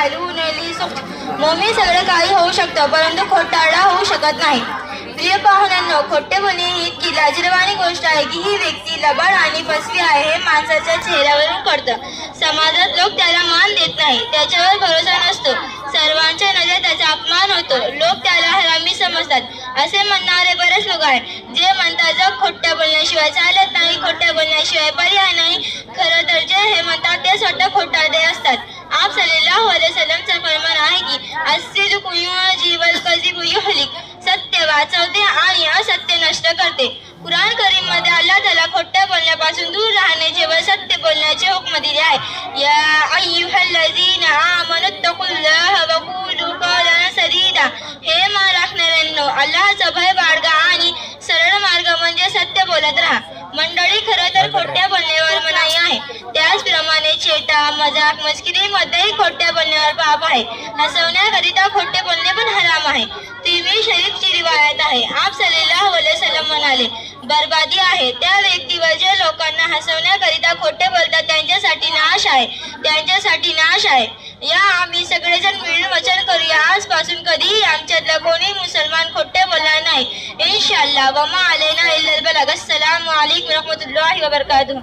यफअलून लिसुख्त। मोमीन सगळं काही होऊ शकतं, परंतु खोटारडा होऊ शकत नाही। प्रिय पाहुण्यांनो, खोटे बोलणे ही इतकी लाजिरवाणी गोष्ट आहे की ही व्यक्ती लबाड आणि फसवी आहे हे माणसाच्या चेहऱ्यावरून कळतं। समाजात लोक त्याला मान देत नाही, त्याच्यावर भरोसा नसतो, सर्वांच्या नजरेत त्याचा अपमान होतो, लोक त्याला हरामी समजतात असे म्हणणारे बरेच लोक आहेत जे म्हणतात जग खोट्या बोलण्याशिवाय चालत नाही, खोट्या बोलण्याशिवाय पर्याय नाही। खरं तर जे हे म्हणतात ते स्वतः खोटारडे असतात। आप सल्लल्लाहु अलैहि वसल्लमचा फरमान आहे की अस्सिदकु युजीबु वल कज़िबु युहलिक। सत्य वाचवते आणि असत्य नष्ट करते। कुराण करीम मध्ये अल्लाह ताला खोट्या बोलण्यापासून दूर राहण्याचे व सत्य बोलण्याचे हुकम दिले आहे। या अय्युहल्लझीना आमनुत्तकुल्लाह व कुलू कौलन सदीदा। हे मान राखणाऱ्यांनो, अल्लाहचा भय बाळगा आणि सरळ मार्ग म्हणजे सत्य बोलत राहा। मंडळी, खरं तर खोट्या बोलण्यावर मनाई आहे, त्याचप्रमाणे चेटा मजाक मस्करीमध्येही खोट्या बोलण्यावर पाप आहे। हसवण्याकरिता खोटे बोलणे पण हराम आहे। तिरमिजी शरीफची रिवायत आहे, आप सल्लल्लाहु अलैहि वसल्लम म्हणाले, बर्बादी आहे त्या व्यक्तीवर जे लोकांना हसवण्याकरिता खोटे बोलतात, त्यांच्यासाठी नाश आहे, त्यांच्यासाठी नाश आहे। या आम्ही सगळेजण मिळून वचन करूया, आजपासून कधीही आमच्यातला कोणी मुसलमान खोटे बोलणार नाही इंशाअल्लाह। व मा अलैना इल्लल बलाग। अस्सलामु अलैकुम व रहमतुल्लाहि व बरकातुहू।